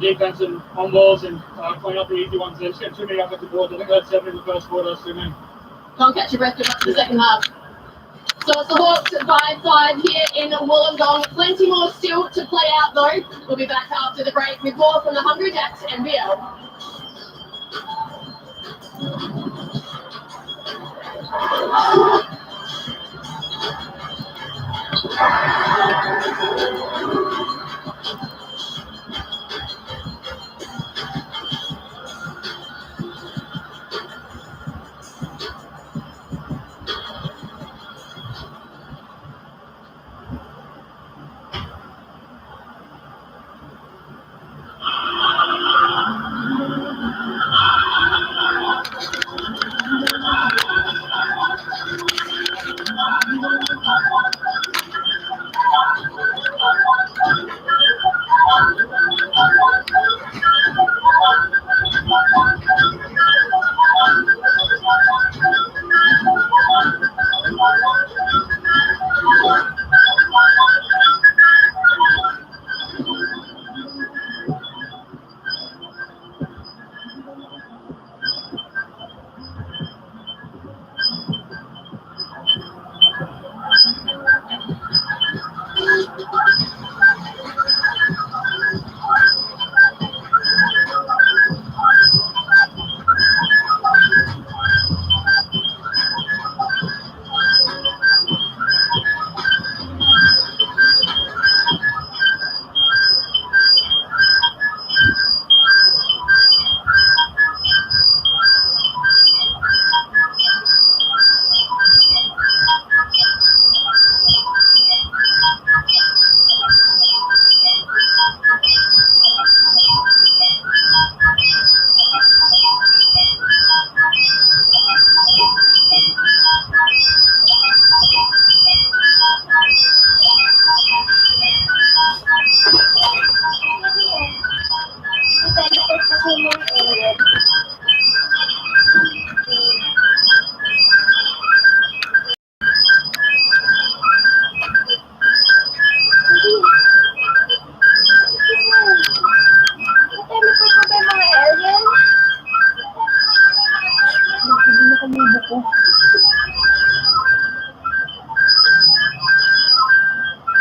defense and on balls and clean up the easy ones. They're just getting too many offensive boards. I think that's 7 in the first quarter. Too many. Can't catch your breath too much in the second half. So it's the Hawks at 5-5 here in Wollongong. Plenty more still to play out though. We'll be back after the break with more from the Hungry Jacks NBL.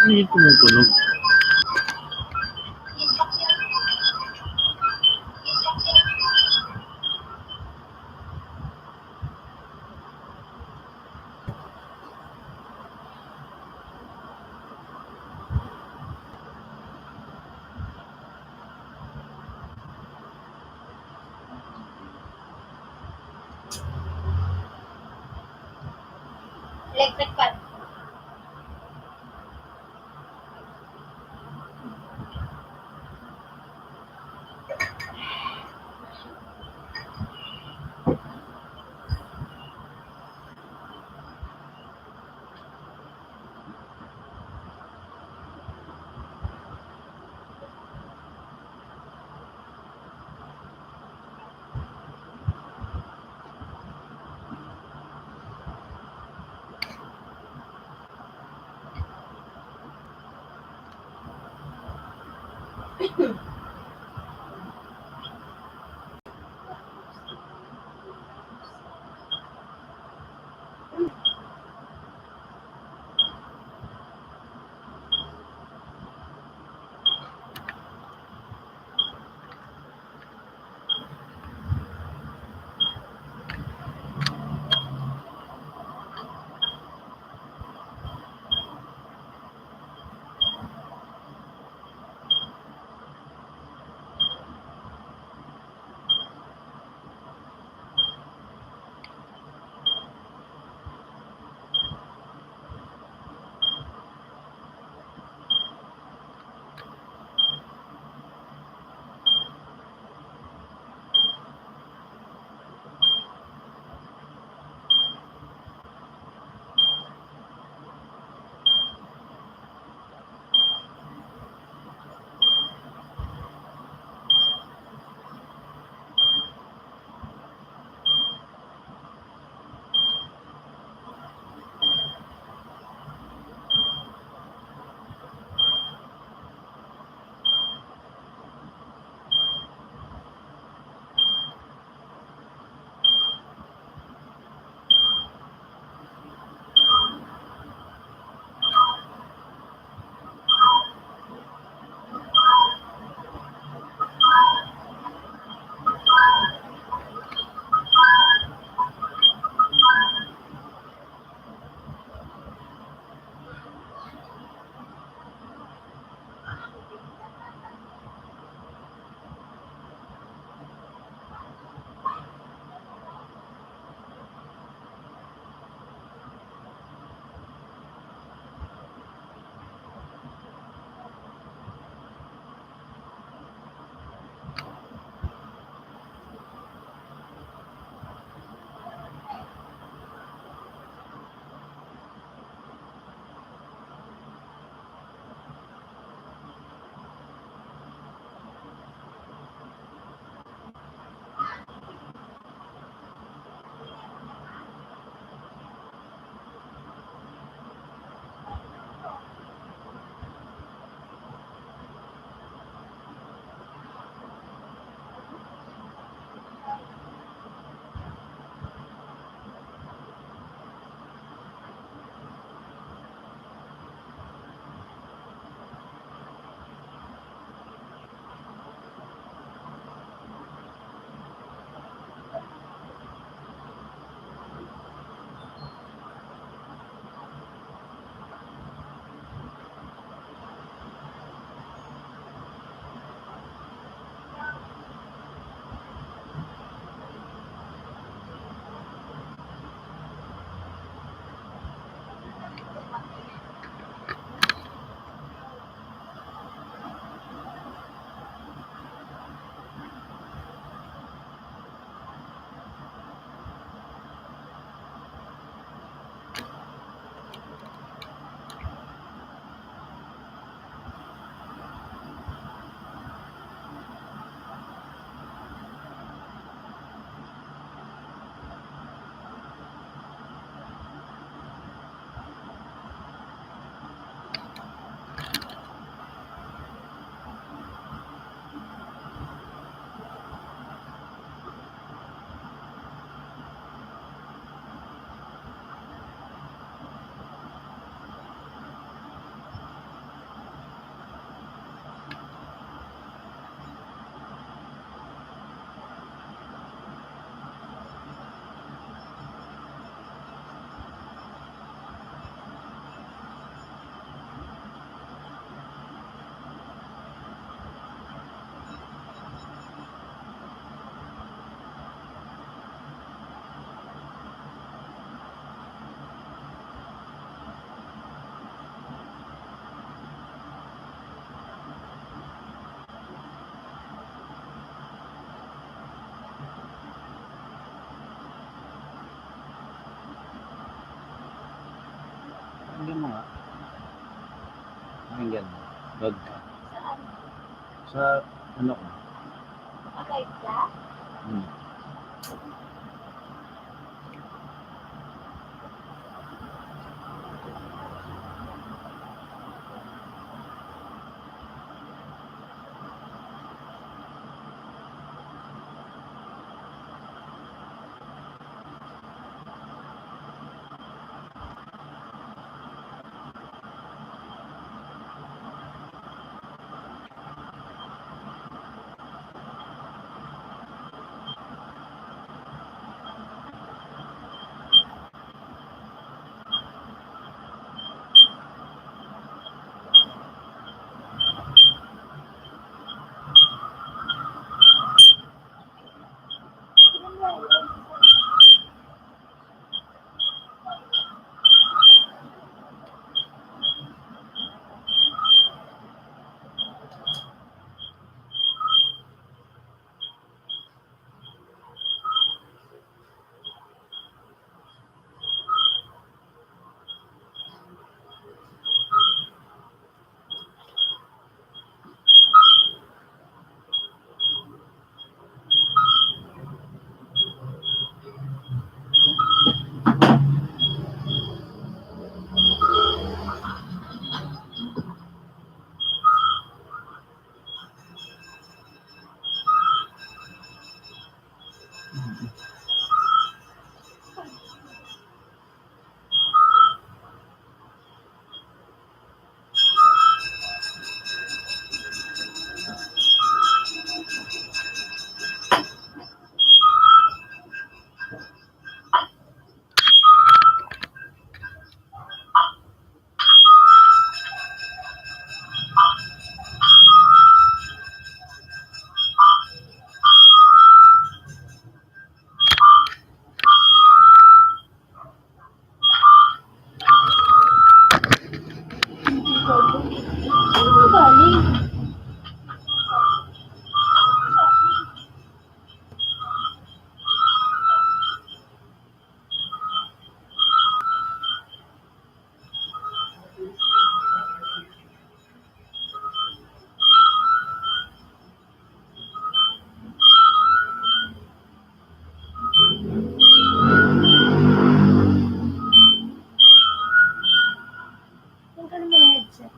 Hindi tumutunog. Electric fan. Pakinggan mo nga. Pakinggan mo. Wag ka. Saan? Sa ano ko? Okay, ka? Hmm. Saan ka galing? Saan ka naman headset?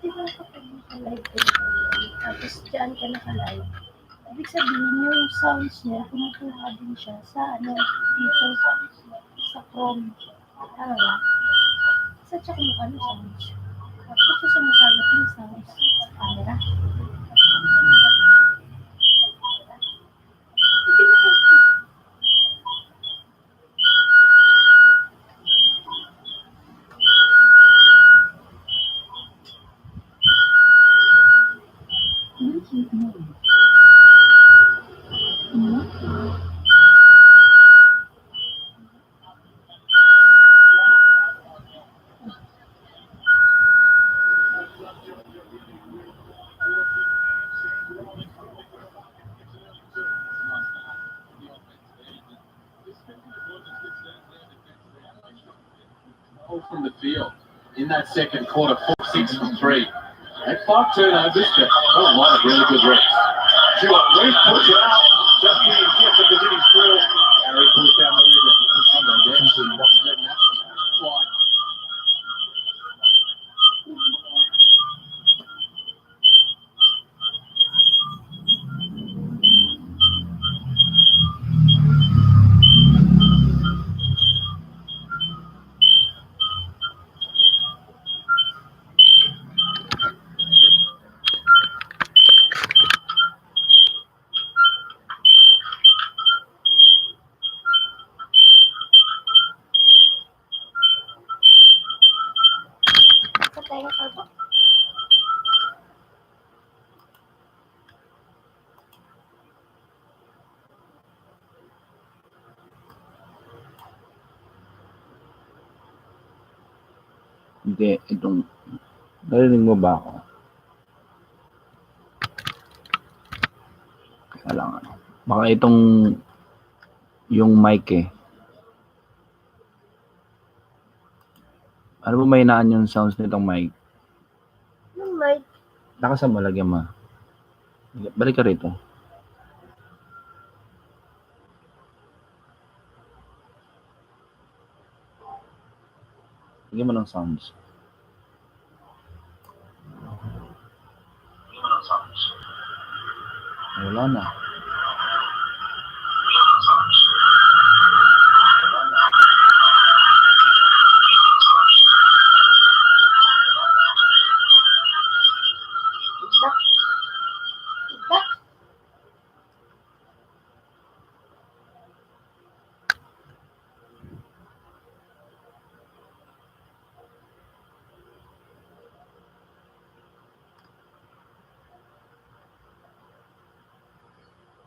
Di ba kapag naka-live ka na tapos dyan ka naka-live, ibig sabihin yung sounds niya, kumukuha din siya sa ano, dito sa Chrome. Tama ba? Sa check mo ano sounds. Tapos sumasagot yung sounds sa camera. Hindi mo kasi. From the field in that second quarter, 4-6 from 3. And 5 turnovers, but a lot of really good reads. Stewart Reed puts it out. Just getting gets it because he's through. Harry pulls down the river. On the bench and watches it match. Fly. tayo ka. Hindi, itong, narinig mo ba ako? Kaya lang, baka itong, yung mic eh. Ano ba may naan yung sounds nitong mic? Yung mic. Lakasan mo, lagyan mo. Balik ka rito. Lagyan mo ng sounds. Wala na. Feedback. Feedback.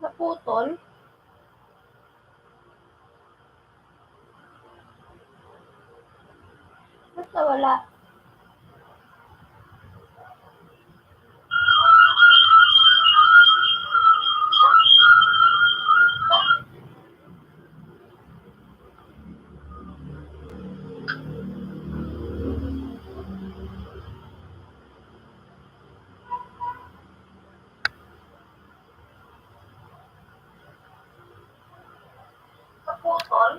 Naputol. Ba't nawala? Naputol.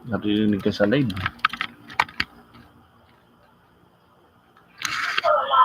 Narinig ka sa live. Nawala.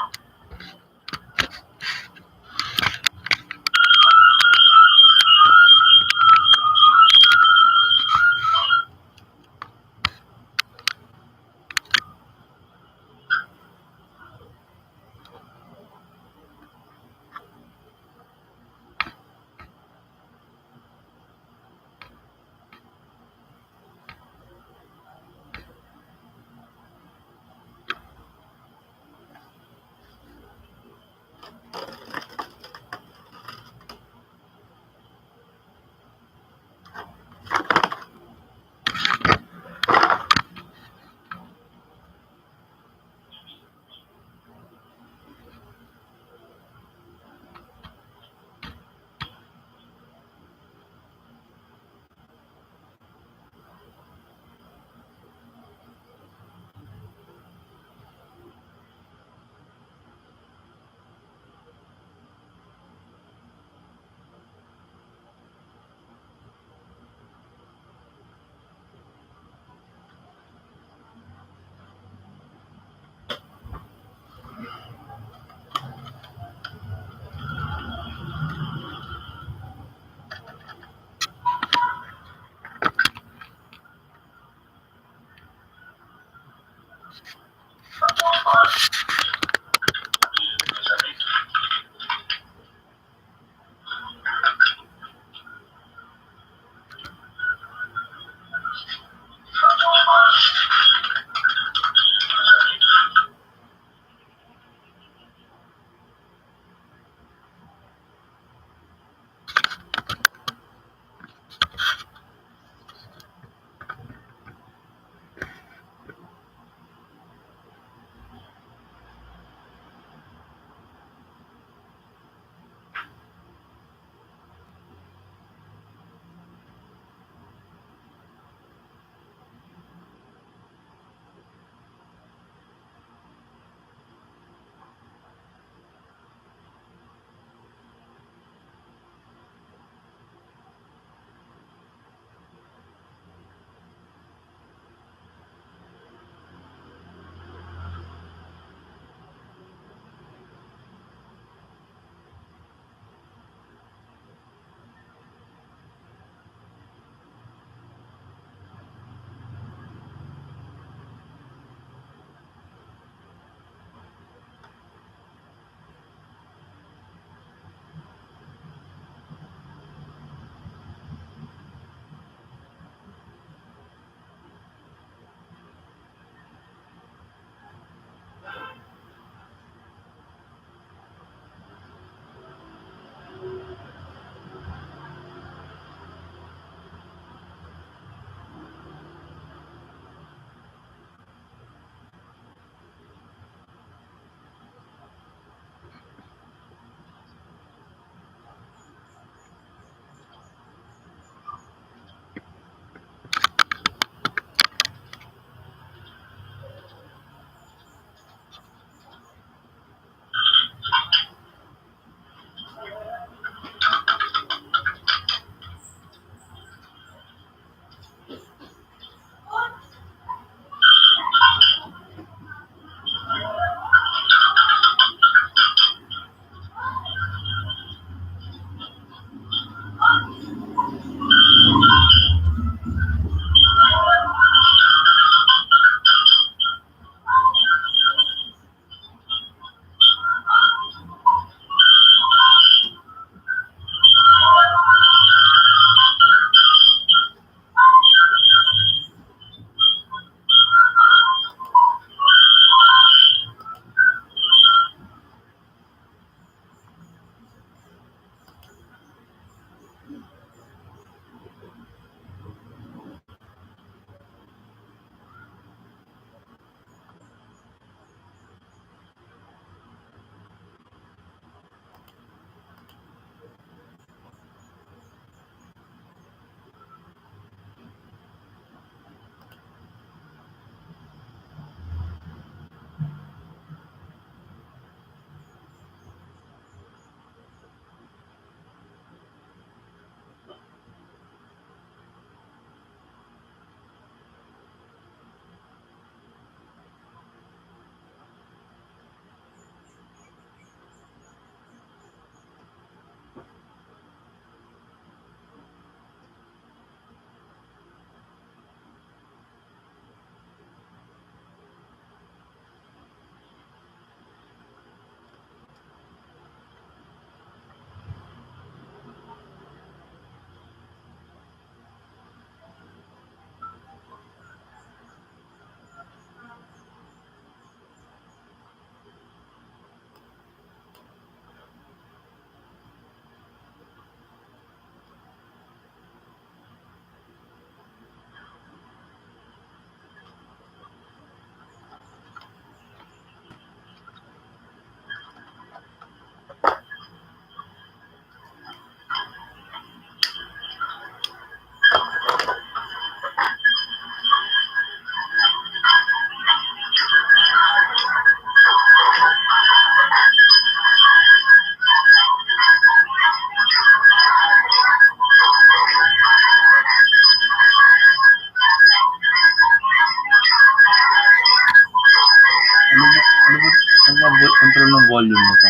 Control ng volume nito.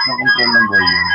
Ano control ng volume?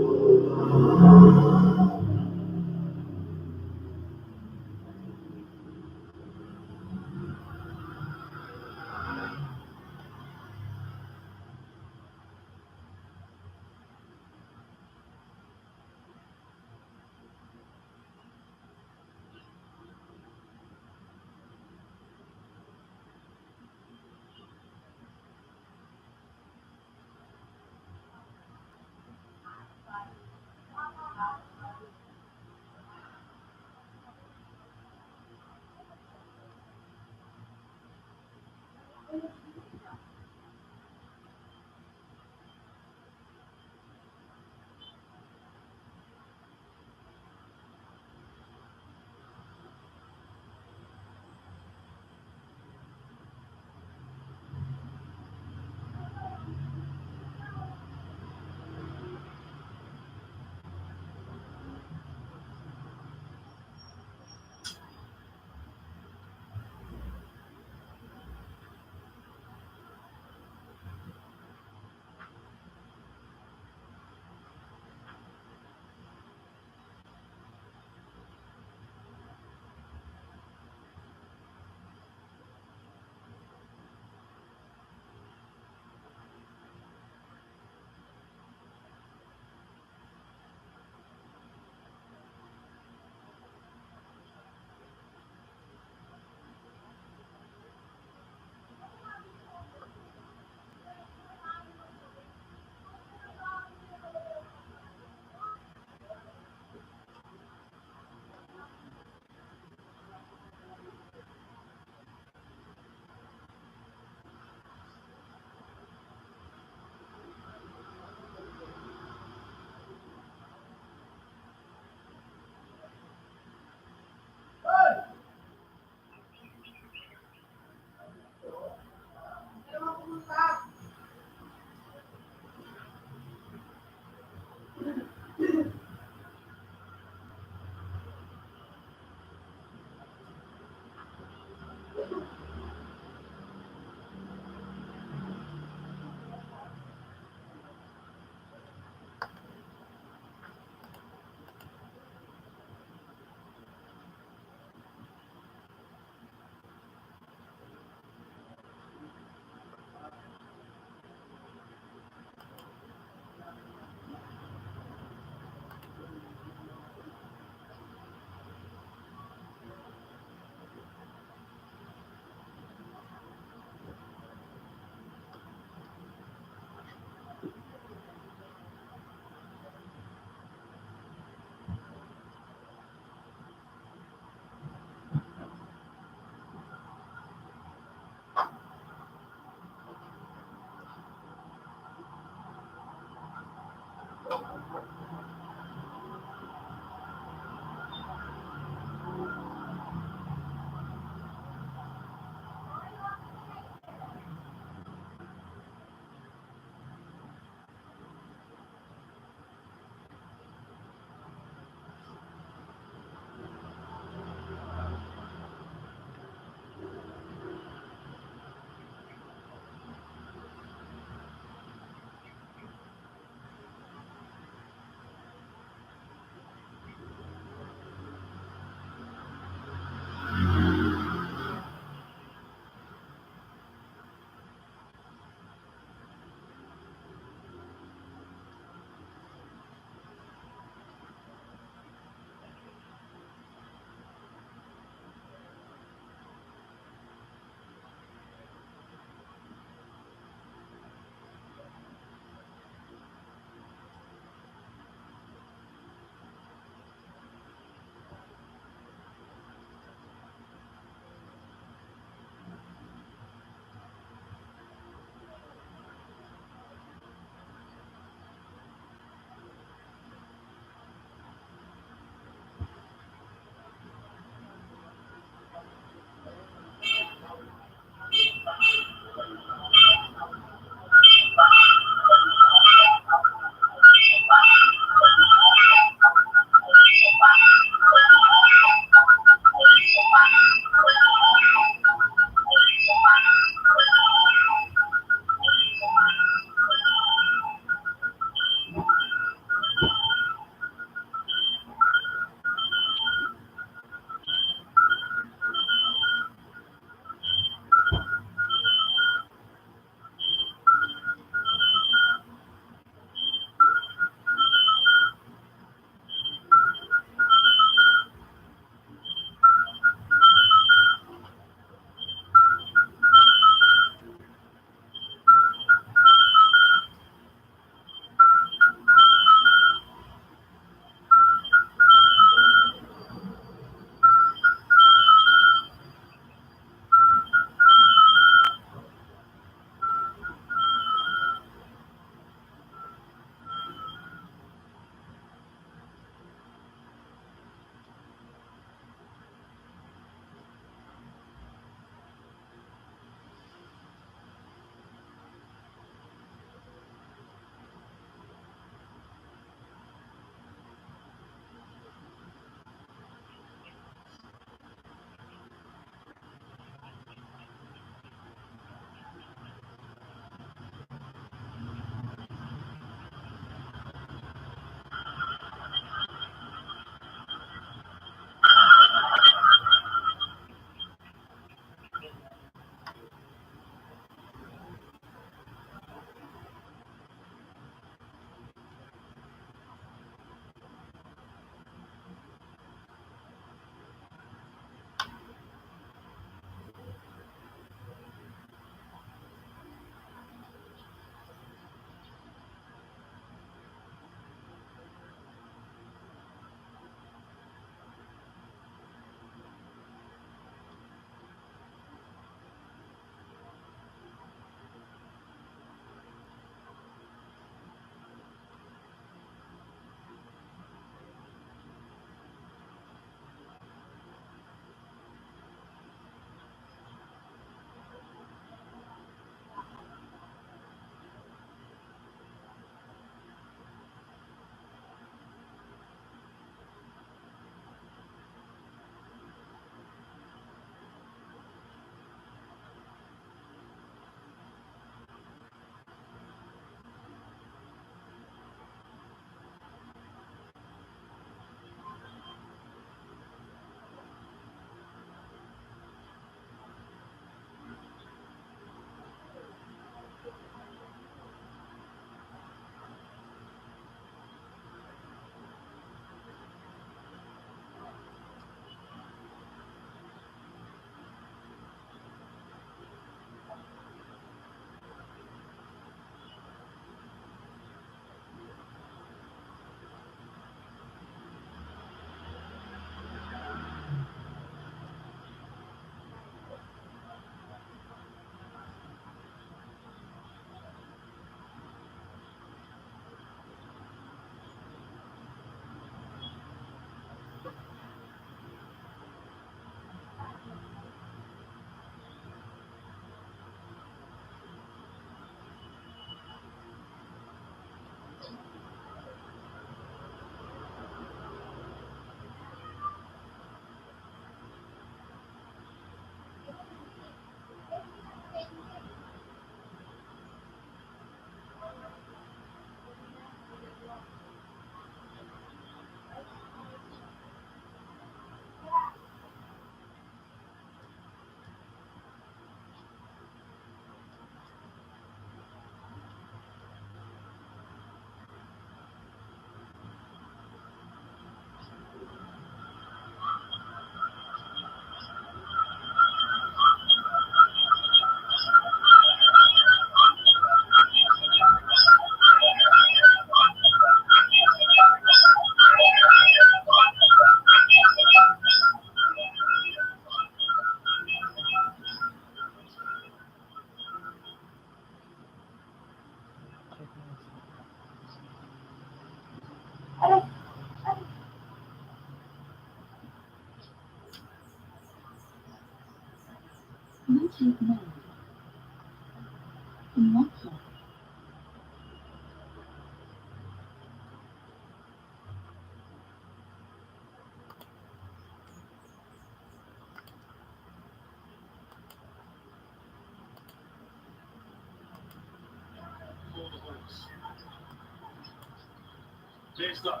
Bairstow.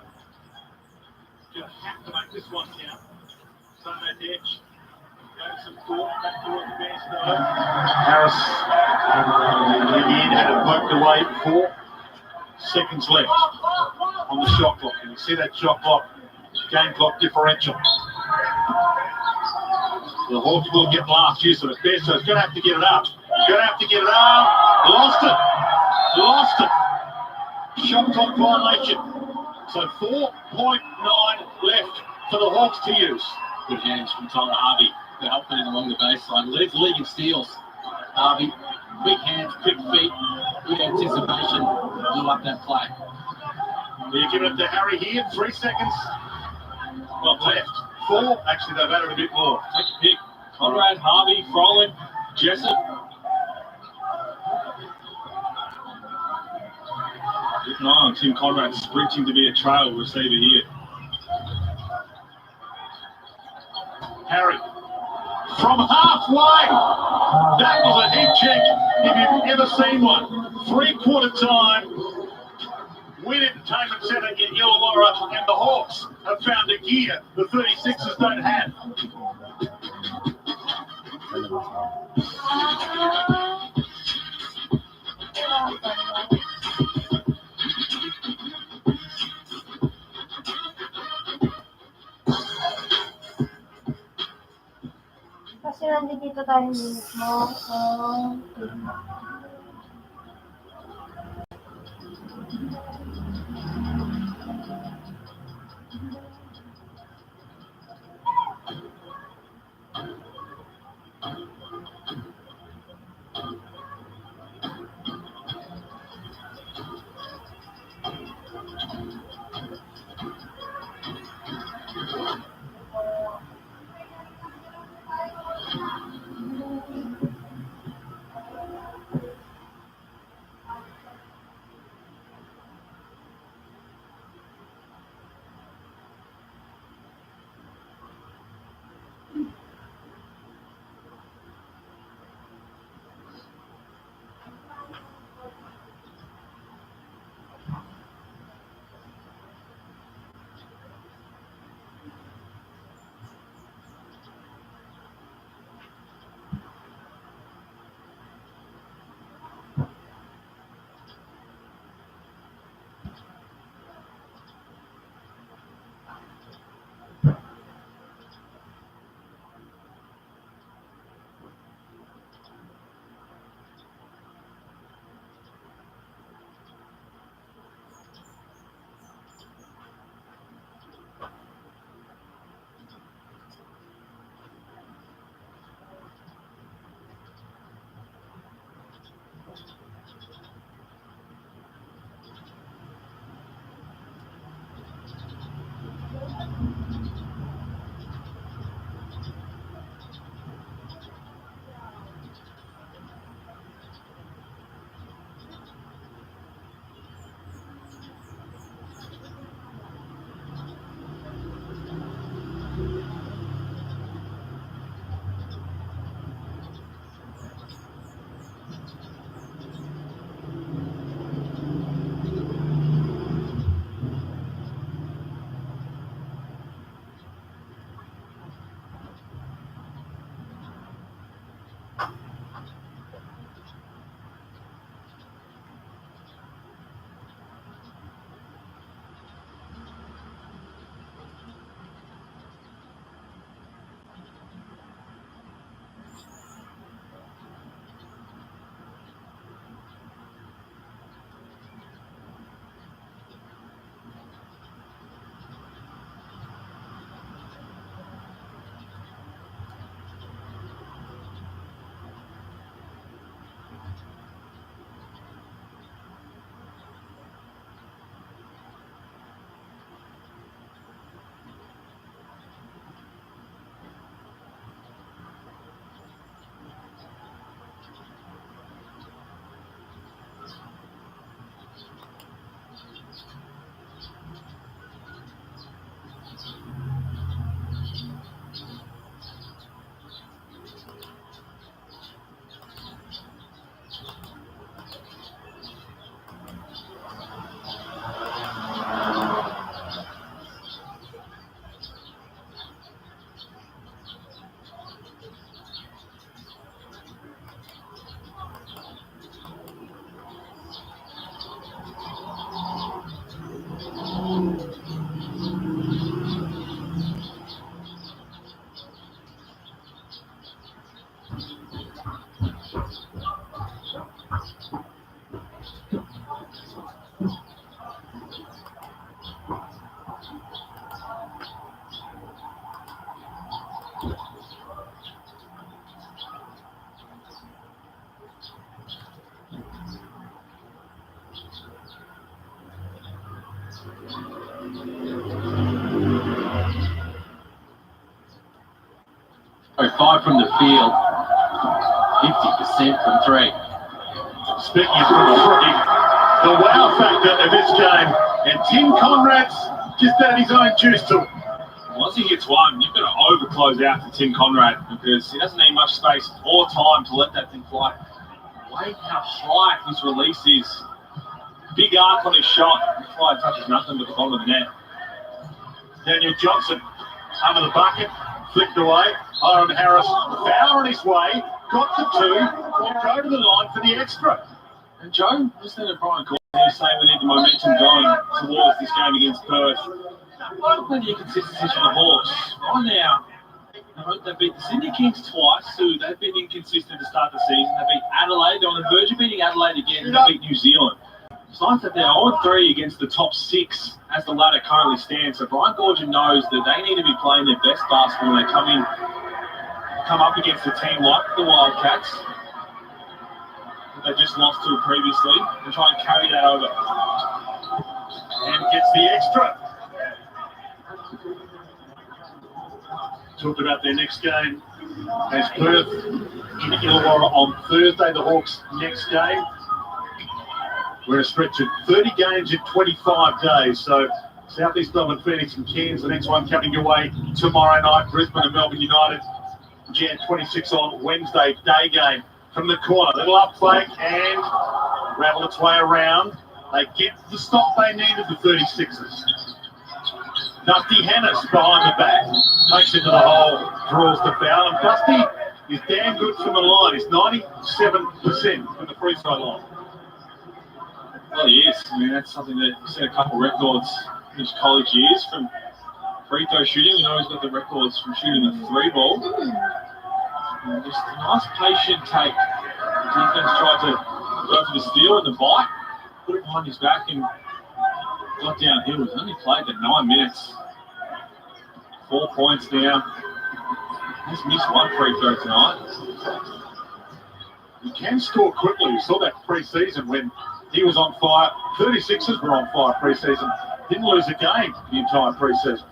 Going to have to make this one count. Sunday pitch. Going some thought back towards Bairstow. Harris again had it poked away. 4 seconds left on the shot clock. And you see that shot clock, game clock differential. The Hawks will get last year, so the Bairstow's going to have to get it up. Going to have to get it up. Lost it. Lost it. Shot clock violation. So 4.9 left for the Hawks to use. Good hands from Tyler Harvey. They're helping him along the baseline. Leads the league in steals. Harvey, quick hands, quick feet, good anticipation. Blew up that play. You give it to Harry here, 3 seconds. Well, left. 4. Actually, they've added a bit more. Take a pick. Conrad, Harvey, Froling, Jessup. Keep an eye on Tim Conrad sprinting to be a trail receiver here. Harry. From halfway. That was a head check if you've ever seen one. 3/4 time. Win Entertainment Centre in Illawarra, and the Hawks have found a gear the 36ers don't have. Kasi nandito tayo mismo. So, 5 from the field, 50% from 3. Speaking from three, the wow factor of this game, and Tim Conrad's just added his own juice to it. Once he hits one, you've got to over-close out to Tim Conrad because he doesn't need much space or time to let that thing fly. Wait how high his release is. Big arc on his shot. The fly touches nothing but the bottom of the net. Daniel Johnson under the bucket, flicked away. Hiram Harris, foul on his way, got the 2, will go to the line for the extra. And Joe, listening to Brian Gordon here saying we need the momentum going towards this game against Perth. Plenty of consistency from the Hawks. Right now, they beat the Sydney Kings twice, who they've been inconsistent to start the season. They beat Adelaide, they're on the verge of beating Adelaide again, and they beat New Zealand. It's nice that they're 0-3 against the top 6 as the ladder currently stands. So Brian Gordon knows that they need to be playing their best basketball when they come up against a team like the Wildcats that they just lost to previously, and try and carry that over. And gets the extra. Talked about their next game as Perth in Illawarra on Thursday, the Hawks' next game. We're a stretch of 30 games in 25 days, so Southeast Melbourne, Phoenix and Cairns, the next one coming your way tomorrow night. Brisbane and Melbourne United, Jan 26 on Wednesday, day game. From the corner, little up fake and rattle its way around. They get the stop they needed, the 36ers. Dusty Hannes behind the back, takes into the hole, draws the foul, and Dusty is damn good from the line. He's 97% from the free throw line. Well, he is. I mean, that's something that he's set a couple of records in his college years from free throw shooting. You know, he's got the records from shooting the 3 ball. And just a nice patient take. The defense tried to go for the steal and the bite, put it behind his back and got downhill. He's only played for 9 minutes. 4 points now. He's missed 1 free throw tonight. He can score quickly. We saw that pre-season when he was on fire. 36ers were on fire pre-season. Didn't lose a game the entire pre-season.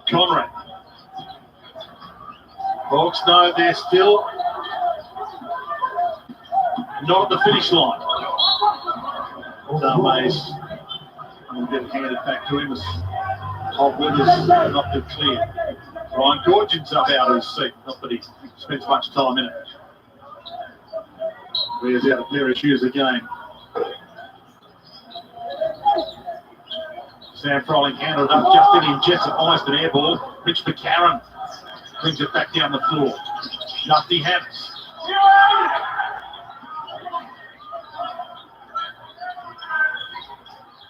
Conrad. Hawks know they're still not at the finish line. Mays will get it handed back to him as Todd Withers not too clear. Ryan Gorgin's up out of his seat, not that he spends much time in it. Wears out a pair of shoes again. Sam Froling handled up just in Jessup, iced an air ball. Mitch McCarron brings it back down the floor. Dusty Hannes.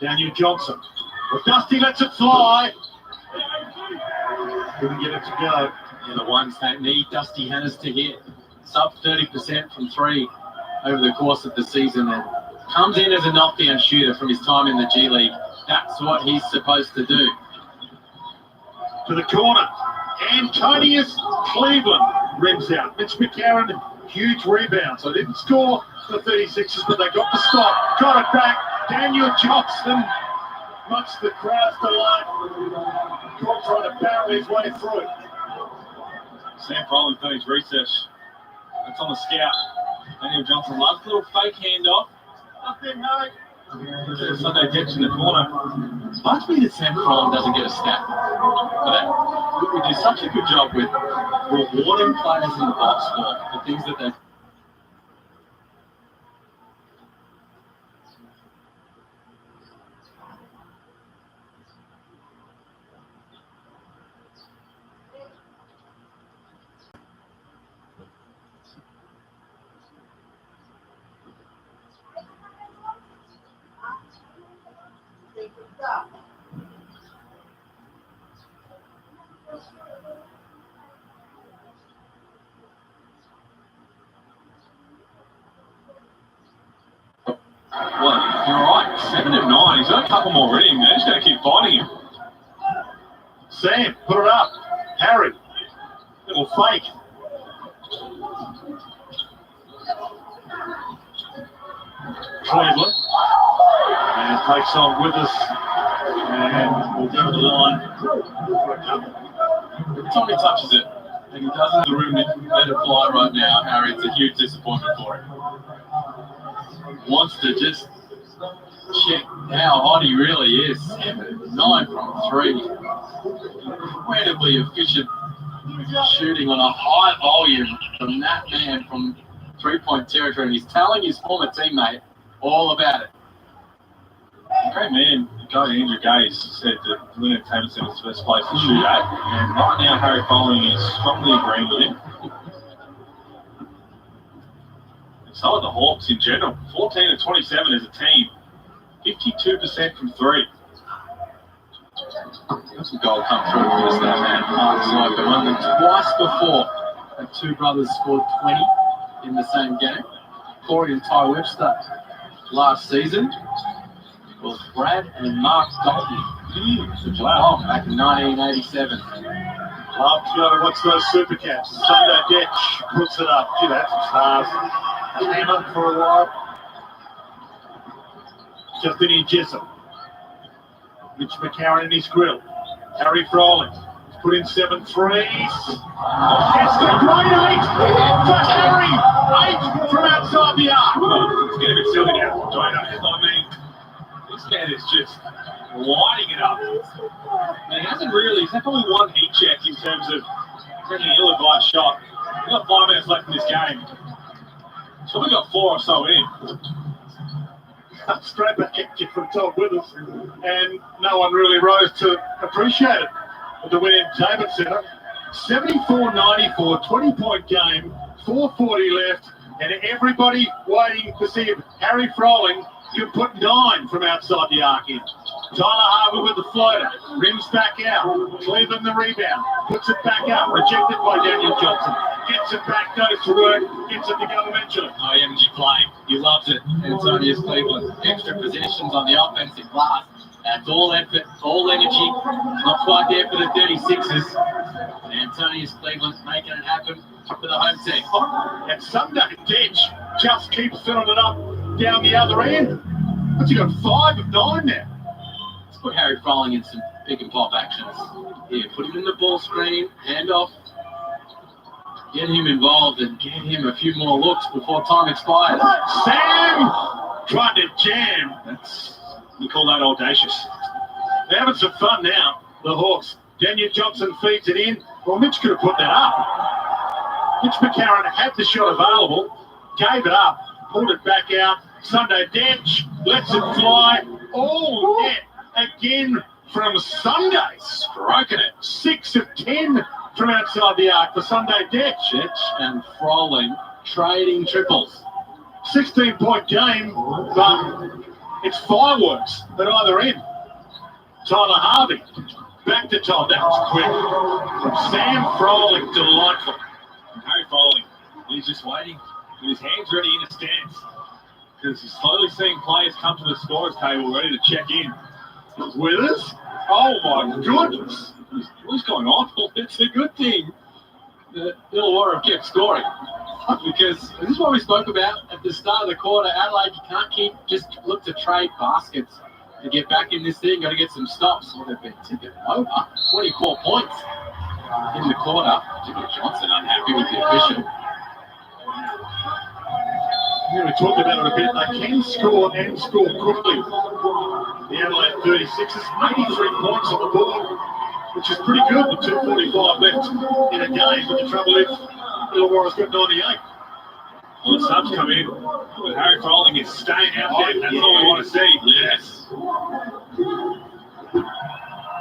Daniel Johnson. Well, Dusty lets it fly. Couldn't get it to go. And the ones that need Dusty Hannes to hit sub 30% from 3 over the course of the season, and comes in as a knockdown shooter from his time in the G League. That's what he's supposed to do. To the corner. Antonius Cleveland rims out. Mitch McCarron, huge rebound. So they didn't score for the 36ers, but they got the stop. Got it back. Daniel Johnson, much to the crowd's delight. Caught trying to barrel his way through it. Sam Froling done his research. That's on the scout. Daniel Johnson loves a little fake handoff. Nothing, no. Sunday ditch in the corner. Bugs me that Sam Froling doesn't get a stat for that. We do such a good job with rewarding players in the box for the things that they. Well, you're right. 7 of 9. He's got a couple more in him. They're just going to keep finding him. Sam, put it up. Harry. Little fake. Cleveland. And takes on with us. And we'll go to the line for a couple. Every time he touches it, and he doesn't have the room to let it fly right now, Harry, it's a huge disappointment for him. Wants to just check how hot he really is. 9 from 3. Incredibly efficient shooting on a high volume from that man from three-point territory. And he's telling his former teammate all about it. Great man, guy Andrew Gaze said that William Tamerson is the best place to shoot at, and right now Harry Folling is strongly agreeing with him. And so are the Hawks in general. 14 of 27 as a team, 52% from 3. That's a goal come through for us now, man. Mark Sniper won them twice before. The two brothers scored 20 in the same game. Corey and Ty Webster last season. Was Brad and Mark Dalton. Wow. Back in 1987. Love to go to watch those super caps. Sunday Detch puts it up. Gee, that's some stars. A hammer for a while. Justinian Jessup. Mitch McCarron in his grill. Harry Froling. Put in 7 threes. It's the great 8 for Harry. 8 from outside the arc. It's getting a bit silly now. I mean, this man is just lighting it up. And he hasn't really, he's had probably one heat check in terms of taking an ill-advised shot. We've got 5 minutes left in this game. So we've got 4 or so in. Straight back at you from Todd Withers, and no one really rose to appreciate it. With the win in David Centre, 74-94, 20-point game, 4:40 left, and everybody waiting to see if Harry Froling can put 9 from outside the arc in. Tyler Harvey with the floater, rims back out, Cleveland the rebound, puts it back up, rejected by Daniel Johnson, gets it back, goes to work, gets it to go eventually. High energy play. He loves it. Antonius Cleveland. Extra possessions on the offensive glass. That's all effort, all energy. Not quite there for the 36ers. And Antonius Cleveland making it happen for the home team. And Sunday Detch just keeps filling it up down the other end. What's he got? 5 of 9 now. Let's put Harry Froling in some pick and pop actions. Here, put him in the ball screen, hand off. Get him involved and get him a few more looks before time expires. Sam tried to jam. We call that audacious. They're having some fun now, the Hawks. Daniel Johnson feeds it in. Well, Mitch could have put that up. Mitch McCarron had the shot available, gave it up, pulled it back out. Sunday Detch lets it fly. All net again from Sunday. Stroking it. 6 of 10 from outside the arc for Sunday Detch. Detch and Froling trading triples. 16-point game, but it's fireworks at either end. Tyler Harvey, back to Todd. That was quick. From Sam Froling, delightful. Harry Folling, he's just waiting with his hands ready in a stance. Because he's slowly seeing players come to the scorer's table ready to check in. Withers? Oh my goodness. What's going on? It's a good thing that Illawarra kept scoring. Because this is what we spoke about at the start of the quarter. Adelaide, you can't just look to trade baskets to get back in this thing. Got to get some stops. Well, they've been tipping over. 24 points in the quarter. Jimmy Johnson unhappy with the official. Yeah, we talked about it a bit. They can score and score quickly. The Adelaide 36ers, 83 points on the board, which is pretty good with 2:45 left in a game. But the trouble is, Illawarra's got 98. Well, the subs come in, but Harry Froling is staying out there. That's all we want to see. Yes.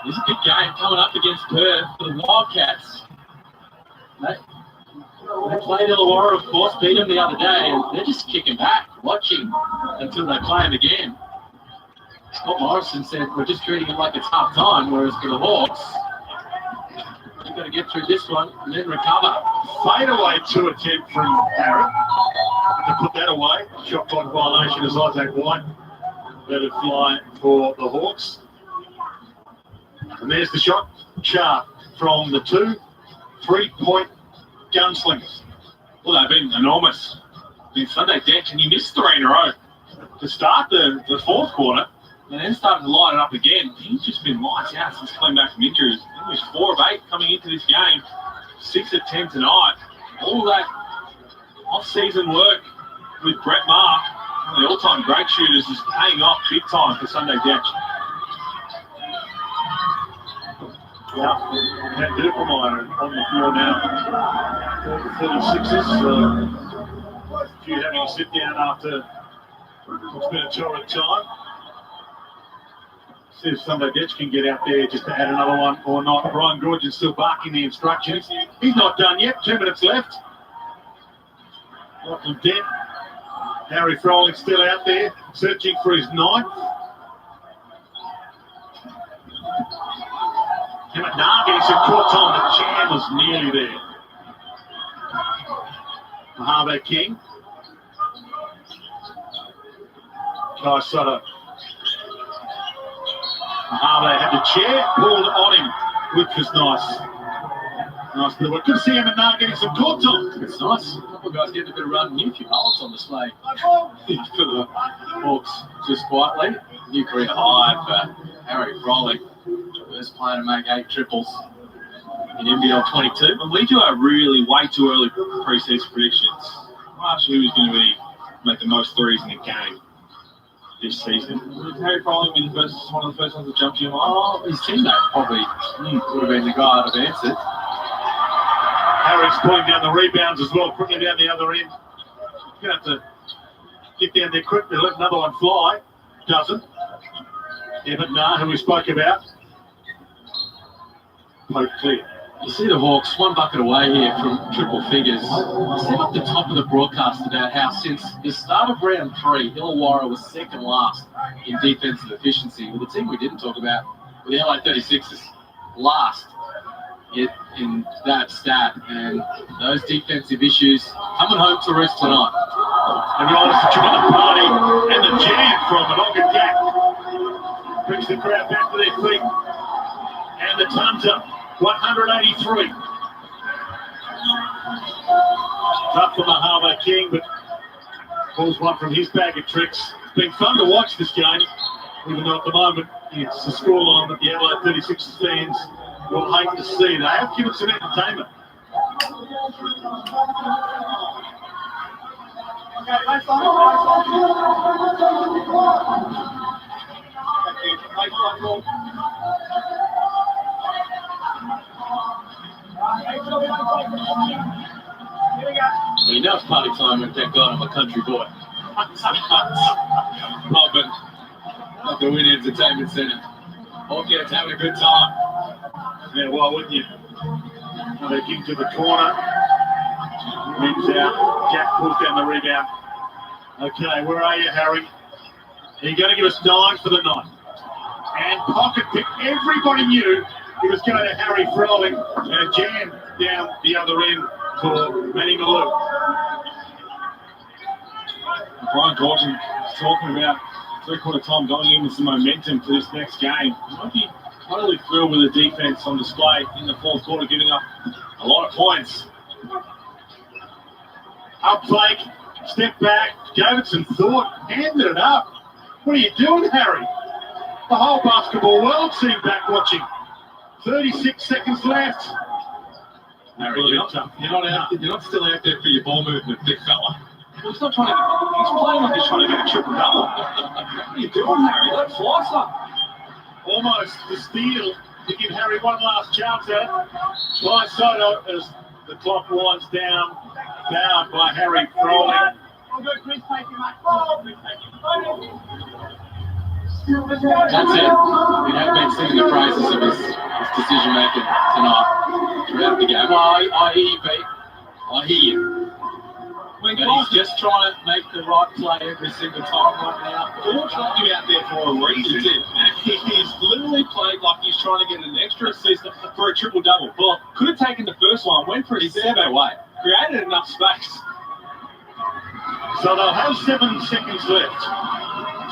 This is a good game coming up against Perth for the Wildcats. They played Illawarra, of course, beat them the other day, and they're just kicking back, watching until they play them again. Scott Morrison said, we're just treating it like it's half time, whereas for the Hawks, you've got to get through this one and then recover. Fadeaway 2 attempt from Barrett. To put that away. Shot clock violation as Isaac White let it fly for the Hawks. And there's the shot chart from the 2 3-point gunslingers. Well, they've been enormous. Been Sunday Detch, and he missed 3 in a row. To start the fourth quarter, And then starting to line it up again. He's just been lights out since coming back from injuries. He was 4 of 8 coming into this game. 6 of 10 tonight. All that off-season work with Brett Mark, one of the all-time great shooters, is paying off big time for Sunday Dech. Yeah, that Duppermeyer on the floor now. 36ers. Few having a sit down after what's been a torrid time. See if Sunday Dech can get out there just to add another one or not. Brian Gorgeon's still barking the instructions. He's not done yet. 2 minutes left. Lachlan Dent. Harry Froling still out there, searching for his 9th. Emmett Nah getting some court time. The jam was nearly there. Mahave King. Kai Sotto. Mahave had the chair pulled on him, which was nice. Nice bit of work. Good to see Emmett Nah getting some court time. It's nice. A couple of guys getting a bit of run. New few highlights on display for the Hawks just quietly. New career high for Harry Froling. First player to make 8 triples in NBL 22. And we do our really way too early pre-season predictions. I asked who was going to make the most threes in the game this season. Would Harry Froling be one of the first ones to jump to your mind? Oh, his teammate probably would have been the guy I'd have answered. Harry's pulling down the rebounds as well, putting it down the other end. You're going to have to get down there quickly, let another one fly. Doesn't. Emmett Nah, who we spoke about. Poke clear. You see the Hawks 1 bucket away here from triple figures. I said up the top of the broadcast about how since the start of round 3, Illawarra was second last in defensive efficiency. With the team we didn't talk about, with the LA 36ers, last in that stat. And those defensive issues coming home to roost tonight. And the oldest to join the party and the jam from Mononga Jack. Brings the crowd back to their feet. And the Tanta, 183. Tough for Mahave King, but pulls one from his bag of tricks. It's been fun to watch this game, even though at the moment it's the scoreline that the Adelaide 36ers fans will hate to see. They have given some entertainment. Well, you know it's party time when thank God I'm a country boy. Oh, but at the Win Entertainment Centre. All kids having a good time. Yeah, why wouldn't you? Another kick to the corner. Rims out. Jack pulls down the rebound. Okay, where are you, Harry? Are you going to give us 9 for the night? And pocket pick. Everybody knew it was going to Harry Froling and a jam down the other end for Manny Malou. Brian Gorgeon is talking about 3/4 time going in with some momentum for this next game. He might be totally thrilled with the defense on display in the 4th quarter, giving up a lot of points. Up fake, step back, gave it some thought, handed it up. What are you doing, Harry? The whole basketball world seemed back watching. 36 seconds left. Harry, you're not still out there for your ball movement, big fella. Well, he's not trying to. He's playing like he's trying to get a triple double. What are you doing, Harry? Let fly some. Almost the steal to give Harry one last chance at it. By Sotto as the clock winds down, fouled by Harry Froling. That's it. We have been singing the praises of his decision making tonight throughout the game. Well, I hear you, Pete. I hear you. But he's just trying to make the right play every single time right now. Gorge let you out there for a reason. And he's literally played like he's trying to get an extra assist for a triple double. Well, could have taken the first one, went for a step away, created enough space. So they'll have 7 seconds left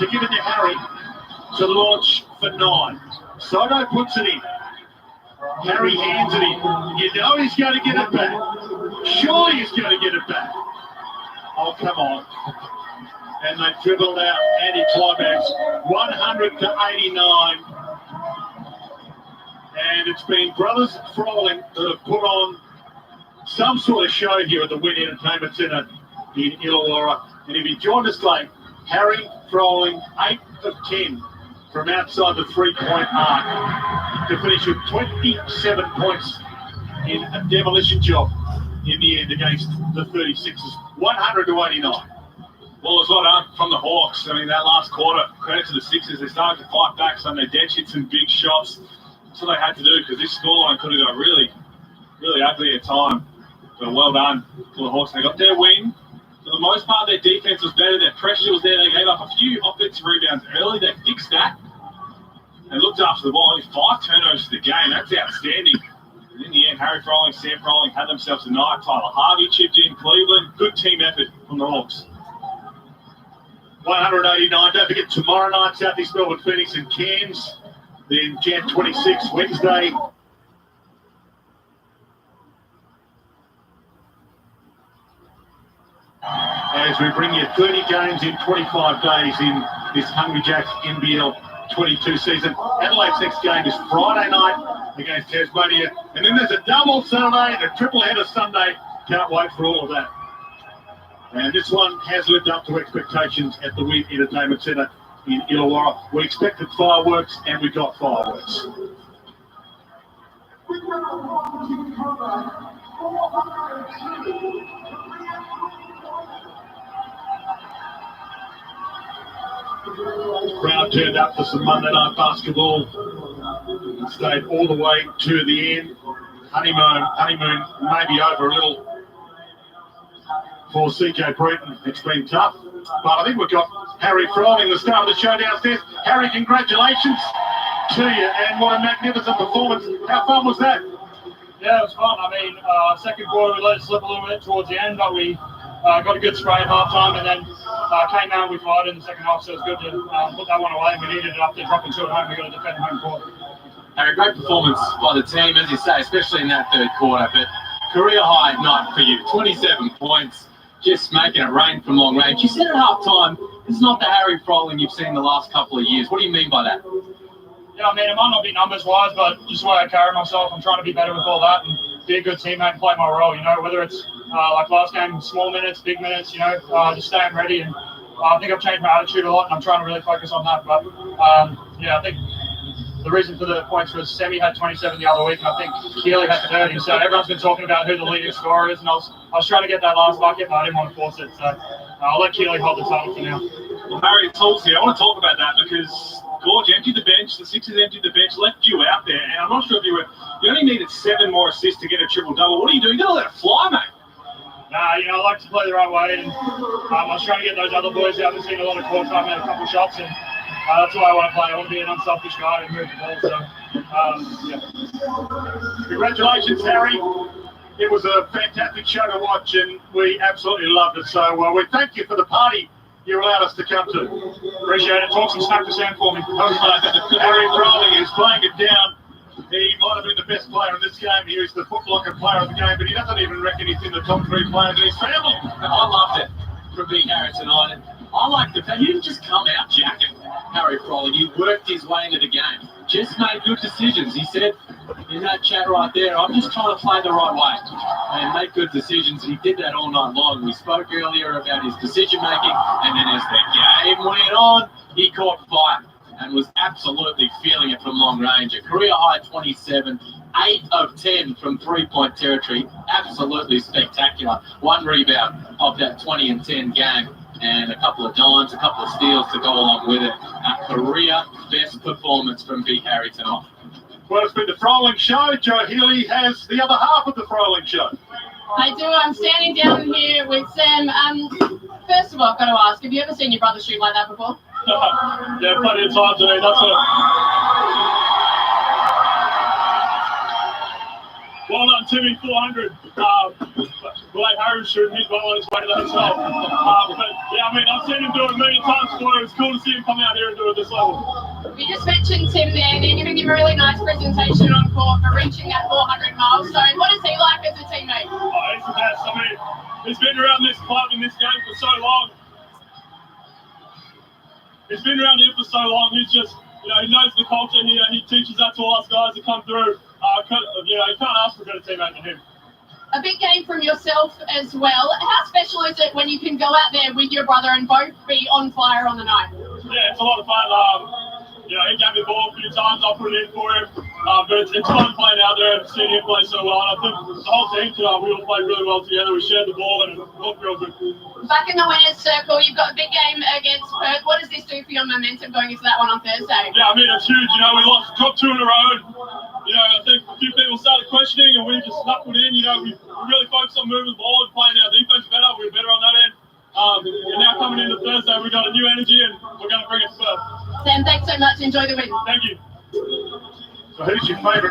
to give it to Harry to launch for 9. Sotto puts it in. Harry hands it in. You know he's going to get it back. Surely he's going to get it back. Oh, come on. And they dribbled out anti-climax 100-89. And it's been Brothers Froling that have put on some sort of show here at the Wynn Entertainment Centre in Illawarra. And if you joined us late, Harry Froling, 8 of 10 from outside the three-point arc to finish with 27 points in a demolition job in the end against the 36ers, 100-89. Well, it's not from the Hawks. I mean, that last quarter, credit to the Sixers, they started to fight back. Some of their dead hit some big shots. That's what they had to do because this scoreline could have got really, really ugly at time. But well done for the Hawks. They got their win. For the most part, their defense was better. Their pressure was there. They gave up a few offensive rebounds early. They fixed that. They looked after the ball. Only 5 turnovers for the game. That's outstanding. And in the end, Harry Froling, Sam Froling had themselves a night. Tyler Harvey chipped in. Cleveland. Good team effort from the Hawks. 189. Don't forget tomorrow night, Southeast Melbourne, Phoenix and Cairns. Then Jan 26, Wednesday. As we bring you 30 games in 25 days in this Hungry Jacks NBL 22 season. Adelaide's next game is Friday night against Tasmania. And then there's a double Saturday and a triple header Sunday. Can't wait for all of that. And this one has lived up to expectations at the Wynn Entertainment Centre in Illawarra. We expected fireworks and we got fireworks. Crowd turned up for some Monday night basketball. Stayed all the way to the end. Honeymoon maybe over a little for CJ Breton. It's been tough, but I think we've got Harry Froling, the star of the show downstairs. Harry, congratulations to you, and what a magnificent performance. How fun was that? Yeah, it was fun. I mean, second quarter we let it slip a little bit towards the end, but we got a good spray at half time and then came out and we fired in the second half, so it was good to put that one away. We needed it after dropping 2 at home. We got to defend home court. Harry, great performance by the team, as you say, especially in that third quarter, but career high night for you, 27 points. Just making it rain from long range. You said at halftime, it's not the Harry Froling you've seen the last couple of years. What do you mean by that? Yeah, I mean, it might not be numbers-wise, but just the way I carry myself, I'm trying to be better with all that and be a good teammate and play my role, you know, whether it's like last game, small minutes, big minutes, you know, just staying ready. And I think I've changed my attitude a lot, and I'm trying to really focus on that. But, yeah, I think the reason for the points was Semi had 27 the other week, and I think Keely had 30. So everyone's been talking about who the leading scorer is, and I was trying to get that last bucket, but I didn't want to force it. So I'll let Keely hold the title for now. Well, Harry, talks here. I want to talk about that because Gorge emptied the bench, the Sixers emptied the bench, left you out there, and I'm not sure if you only needed 7 more assists to get a triple-double. What are you doing? You got to let it fly, mate. Nah, you know, I like to play the right way, and I was trying to get those other boys who haven't seen a lot of court time, had a couple of shots, and that's why I want to play. I want to be an unselfish guy and move the ball, so, yeah. Congratulations, Harry. It was a fantastic show to watch, and we absolutely loved it. So we thank you for the party you allowed us to come to. Appreciate it. Talk some smack to Sam for me. Harry Froling is playing it down. He might have been the best player in this game. He is the footlocker player of the game, but he doesn't even reckon he's in the top 3 players in his family. I loved it from being Harry tonight. And I like the fact he didn't just come out jacking Harry Froling. He worked his way into the game. Just made good decisions. He said in that chat right there, I'm just trying to play the right way and make good decisions. He did that all night long. We spoke earlier about his decision making, and then as the game went on, he caught fire and was absolutely feeling it from long range. A career high 27, 8 of 10 from 3-point territory. Absolutely spectacular. 1 rebound of that 20 and 10 game, and a couple of dimes, a couple of steals to go along with it. A career best performance from Big Harry tonight. Well, it's been the Froling Show. Joe Healy has the other half of the Froling Show. I do. I'm standing down here with Sam. First of all, I've got to ask, have you ever seen your brother shoot like that before? Yeah, plenty of times today. That's what. Well done, Timmy. 400. Blake Harris shooting. He's well on his way to that himself. But yeah, I mean, I've seen him do it a million times before. It was cool to see him come out here and do it this level. We just mentioned Tim there. They're giving him a really nice presentation on court for reaching that 400 milestone. What is he like as a teammate? Oh, he's the best. I mean, he's been around this club in this game for so long. He's been around here for so long. He's just, he knows the culture here. He teaches that to all us guys that come through. You can't ask for a better teammate than him. A big game from yourself as well. How special is it when you can go out there with your brother and both be on fire on the night? Yeah, it's a lot of fun. He gave me the ball a few times. I put it in for him. But it's fun playing out there and seeing him play so well. And I think the whole team tonight, we all played really well together. We shared the ball and it looked real good. Back in the winners' circle, you've got a big game against Perth. What does this do for your momentum going into that one on Thursday? Yeah, I mean, it's huge. We dropped 2 in a row. And, I think a few people started questioning and we just knuckled in. We really focused on moving the ball and playing our defense better. We were better on that end. And now coming into Thursday, we've got a new energy and we're going to bring it to Perth. Sam, thanks so much. Enjoy the win. Thank you. So who's your favourite